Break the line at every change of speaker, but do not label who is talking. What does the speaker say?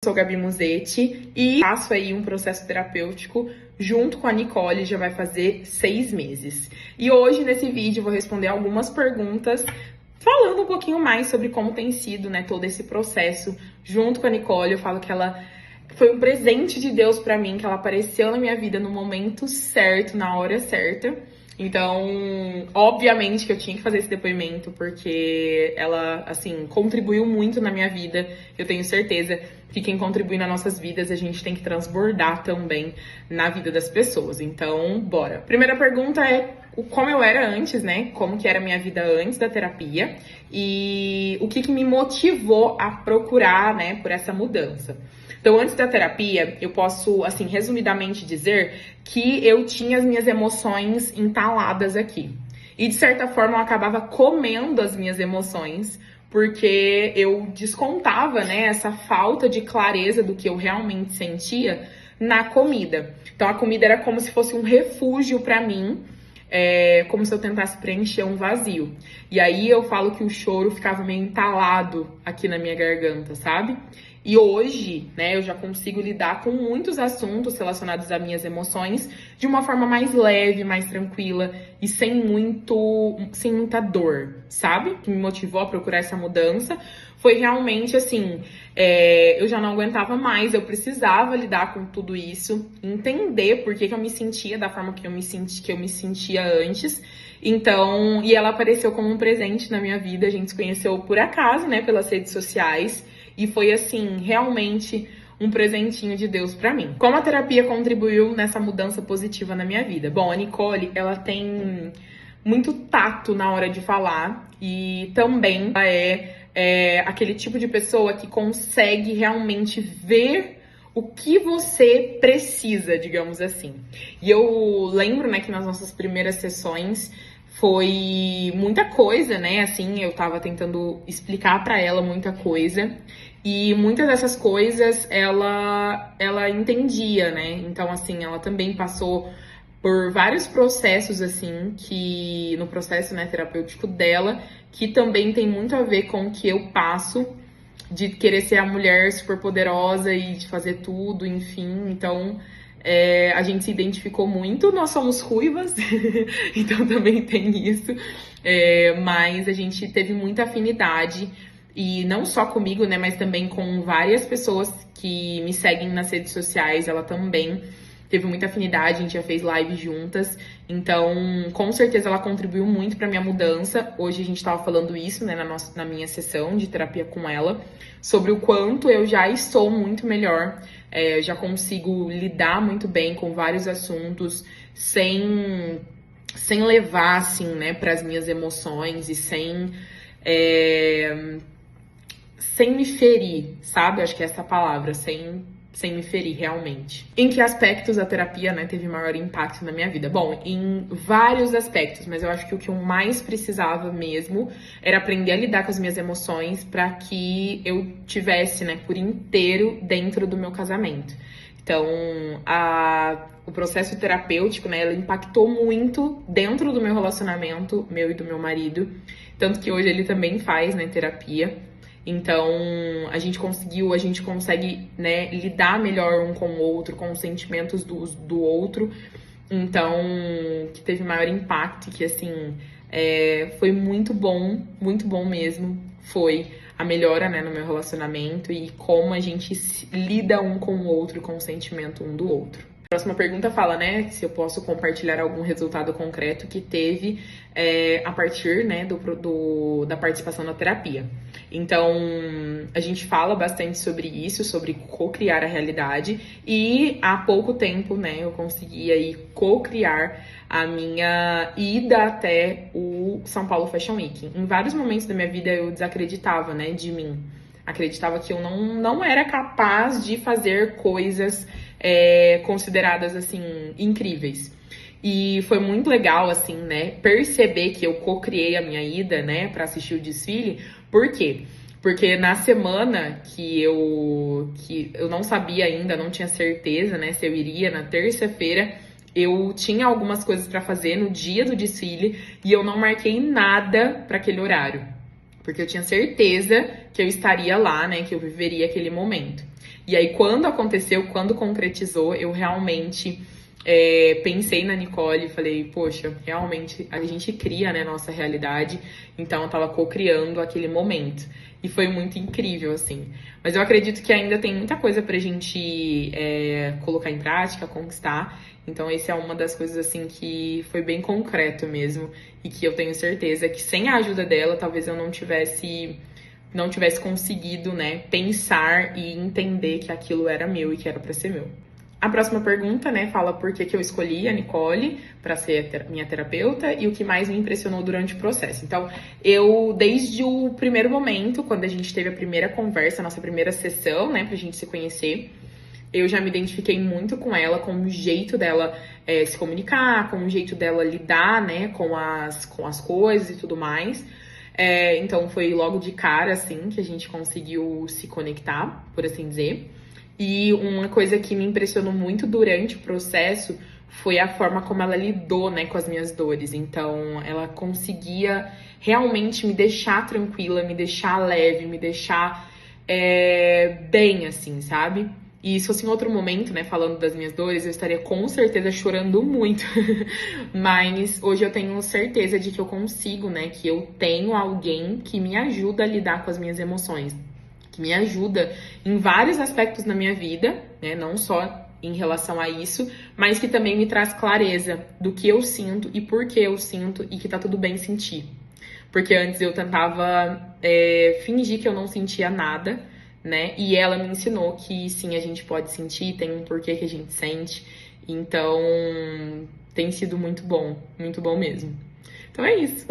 sou Gabi Musetti e faço aí um processo terapêutico junto com a Nicole, já vai fazer 6 meses. E hoje, nesse vídeo, eu vou responder algumas perguntas falando um pouquinho mais sobre como tem sido, né, todo esse processo junto com a Nicole. Eu falo que ela foi um presente de Deus pra mim, que ela apareceu na minha vida no momento certo, na hora certa. Então, obviamente que eu tinha que fazer esse depoimento, porque ela, assim, contribuiu muito na minha vida. Eu tenho certeza que quem contribui nas nossas vidas, a gente tem que transbordar também na vida das pessoas. Então, bora. Primeira pergunta é como eu era antes, né? Como que era a minha vida antes da terapia e o que me motivou a procurar, né, por essa mudança. Então, antes da terapia, eu posso, assim, resumidamente dizer que eu tinha as minhas emoções entaladas aqui. E, de certa forma, eu acabava comendo as minhas emoções, porque eu descontava, né, essa falta de clareza do que eu realmente sentia na comida. Então, a comida era como se fosse um refúgio pra mim, como se eu tentasse preencher um vazio. E aí eu falo que o choro ficava meio entalado aqui na minha garganta, sabe? E hoje, né, eu já consigo lidar com muitos assuntos relacionados às minhas emoções de uma forma mais leve, mais tranquila e sem muita dor, sabe? O que me motivou a procurar essa mudança foi realmente assim, eu já não aguentava mais, eu precisava lidar com tudo isso, entender por que eu me sentia da forma que eu me sentia antes. Então, e ela apareceu como um presente na minha vida, a gente se conheceu por acaso, né, pelas redes sociais. E foi, assim, realmente um presentinho de Deus pra mim. Como a terapia contribuiu nessa mudança positiva na minha vida? Bom, a Nicole, ela tem muito tato na hora de falar e também ela é aquele tipo de pessoa que consegue realmente ver o que você precisa, digamos assim. E eu lembro, né, que nas nossas primeiras sessões foi muita coisa, né, assim, eu tava tentando explicar pra ela muita coisa. E muitas dessas coisas ela entendia, né? Então, assim, ela também passou por vários processos, assim, que no processo, né, terapêutico dela, que também tem muito a ver com o que eu passo, de querer ser a mulher super poderosa e de fazer tudo, enfim. Então, a gente se identificou muito. Nós somos ruivas, então também tem isso. Mas a gente teve muita afinidade. E não só comigo, né, mas também com várias pessoas que me seguem nas redes sociais. Ela também teve muita afinidade, a gente já fez live juntas. Então, com certeza ela contribuiu muito pra minha mudança. Hoje a gente tava falando isso, né, na minha sessão de terapia com ela, sobre o quanto eu já estou muito melhor. Já consigo lidar muito bem com vários assuntos sem levar, assim, né, pras minhas emoções e sem me ferir, sabe? Acho que é essa palavra, sem me ferir realmente. Em que aspectos a terapia, né, teve maior impacto na minha vida? Bom, em vários aspectos, mas eu acho que o que eu mais precisava mesmo era aprender a lidar com as minhas emoções para que eu tivesse, né, por inteiro dentro do meu casamento. Então, o processo terapêutico, né, ela impactou muito dentro do meu relacionamento, meu e do meu marido, tanto que hoje ele também faz, né, terapia. Então, a gente consegue, né, lidar melhor um com o outro, com os sentimentos do outro. Então, que teve maior impacto, que, assim, foi muito bom mesmo. Foi a melhora, né, no meu relacionamento e como a gente lida um com o outro, com o sentimento um do outro. A próxima pergunta fala, né, se eu posso compartilhar algum resultado concreto que teve a partir, né, da participação na terapia. Então, a gente fala bastante sobre isso, sobre co-criar a realidade, e há pouco tempo, né, eu consegui aí co-criar a minha ida até o São Paulo Fashion Week. Em vários momentos da minha vida eu desacreditava, né, de mim. Acreditava que eu não era capaz de fazer coisas consideradas, assim, incríveis. E foi muito legal, assim, né, perceber que eu co-criei a minha ida, né, pra assistir o desfile. Por quê? Porque na semana que eu não sabia ainda, não tinha certeza, né, se eu iria, na terça-feira, eu tinha algumas coisas pra fazer no dia do desfile e eu não marquei nada pra aquele horário. porque eu tinha certeza que eu estaria lá, né, que eu viveria aquele momento. E aí, quando aconteceu, quando concretizou, eu realmente pensei na Nicole e falei, poxa, realmente a gente cria, né, nossa realidade, então eu tava co-criando aquele momento. E foi muito incrível, assim. Mas eu acredito que ainda tem muita coisa pra gente colocar em prática, conquistar. Então, essa é uma das coisas, assim, que foi bem concreto mesmo. E que eu tenho certeza que sem a ajuda dela, talvez eu não tivesse conseguido, né, pensar e entender que aquilo era meu e que era pra ser meu. A próxima pergunta, né, fala por que eu escolhi a Nicole para ser minha terapeuta e o que mais me impressionou durante o processo. Então, eu, desde o primeiro momento, quando a gente teve a primeira conversa, a nossa primeira sessão, né, pra gente se conhecer, eu já me identifiquei muito com ela, com o jeito dela se comunicar, com o jeito dela lidar, né, com as coisas e tudo mais. Então, foi logo de cara, assim, que a gente conseguiu se conectar, por assim dizer. E uma coisa que me impressionou muito durante o processo foi a forma como ela lidou, né, com as minhas dores. Então, ela conseguia realmente me deixar tranquila, me deixar leve, me deixar bem, assim, sabe? E se fosse em outro momento, né, falando das minhas dores, eu estaria com certeza chorando muito. Mas hoje eu tenho certeza de que eu consigo, né, que eu tenho alguém que me ajuda a lidar com as minhas emoções, que me ajuda em vários aspectos na minha vida, né? Não só em relação a isso, mas que também me traz clareza do que eu sinto e por que eu sinto e que tá tudo bem sentir. Porque antes eu tentava fingir que eu não sentia nada, né? E ela me ensinou que sim, a gente pode sentir, tem um porquê que a gente sente. Então, tem sido muito bom mesmo. Então é isso.